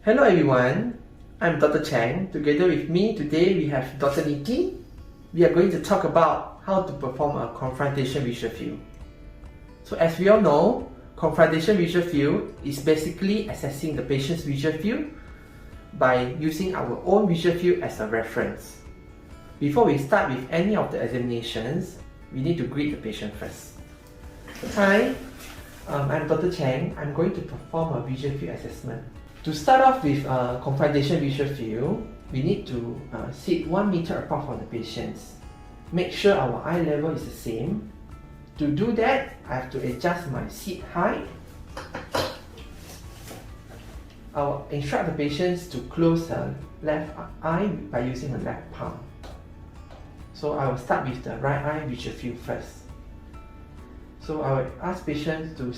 Hello everyone, I'm Dr. Chang. Together with me today we have Dr. Niki. We are going to talk about how to perform a confrontation visual field. So as we all know, confrontation visual field is basically assessing the patient's visual field by using our own visual field as a reference. Before we start with any of the examinations, we need to greet the patient first. Hi, I'm Dr. Chang. I'm going to perform a visual field assessment. To start off with confrontation visual field, we need to sit 1 meter apart from the patients. Make sure our eye level is the same. To do that, I have to adjust my seat height. I'll instruct the patients to close the left eye by using the left palm. So I will start with the right eye visual field first. So I will ask patients to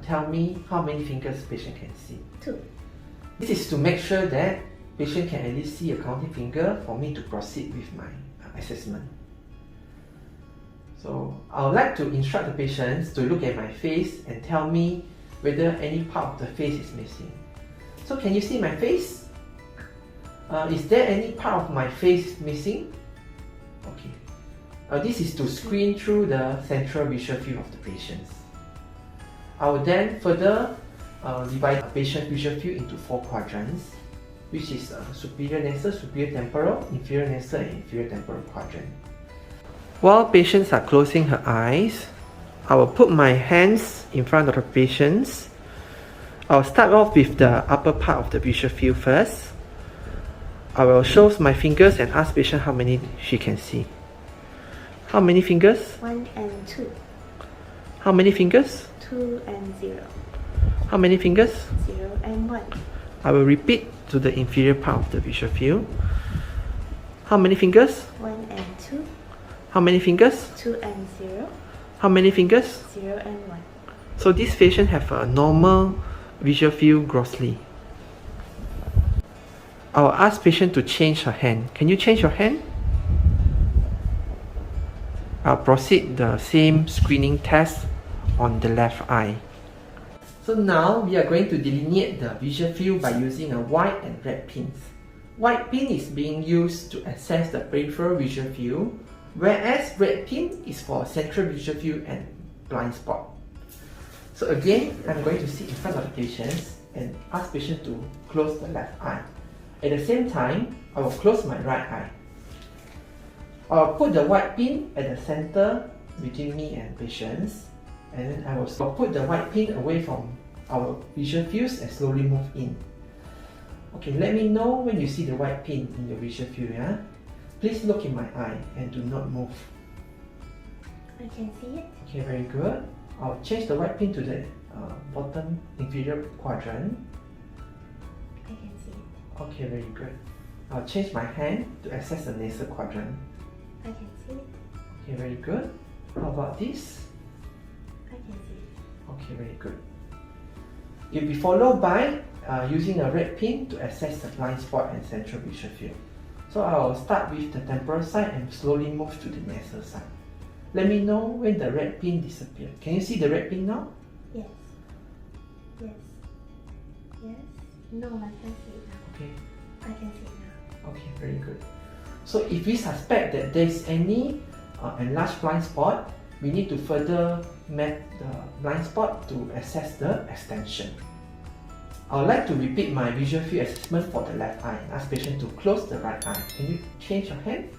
tell me how many fingers the patient can see. 2. This is to make sure that patient can at least see a counting finger for me to proceed with my assessment. So I would like to instruct the patients to look at my face and tell me whether any part of the face is missing. So can you see my face? Is there any part of my face missing? Okay. This is to screen through the central visual field of the patients. I will then further divide the patient visual field into 4 quadrants, which is superior nasal, superior temporal, inferior nasal and inferior temporal quadrant. While patients are closing her eyes, I will put my hands in front of the patients. I'll start off with the upper part of the visual field first. I will show my fingers and ask patient how many she can see. How many fingers? 1 and 2. How many fingers? 2 and 0. How many fingers? 0 and 1. I will repeat to the inferior part of the visual field. How many fingers? 1 and 2. How many fingers? 2 and 0. How many fingers? 0 and 1. So this patient have a normal visual field grossly. I will ask patient to change her hand. Can you change your hand? I'll proceed the same screening test on the left eye. So now we are going to delineate the visual field by using a white and red pins. White pin is being used to assess the peripheral visual field, whereas red pin is for central visual field and blind spot. So again, I'm going to sit in front of the patients and ask patient to close the left eye. At the same time, I will close my right eye. I'll put the white pin at the center between me and patients, and then I will put the white pin away from our visual fields and slowly move in. Okay, let me know when you see the white pin in your visual field. Yeah? Please look in my eye and do not move. I can see it. Okay, very good. I'll change the white pin to the bottom inferior quadrant. I can see it. Okay, very good. I'll change my hand to access the nasal quadrant. I can see it. Okay, very good. How about this? I can see it. Okay, very good. It will be followed by using a red pin to assess the blind spot and central visual field. So I will start with the temporal side and slowly move to the nasal side. Let me know when the red pin disappears. Can you see the red pin now? Yes. Yes. Yes. No, I can see it now. Okay. I can see it now. Okay, very good. So if we suspect that there is any enlarged blind spot, we need to further map the blind spot to assess the extension. I would like to repeat my visual field assessment for the left eye and ask patient to close the right eye. Can you change your hand?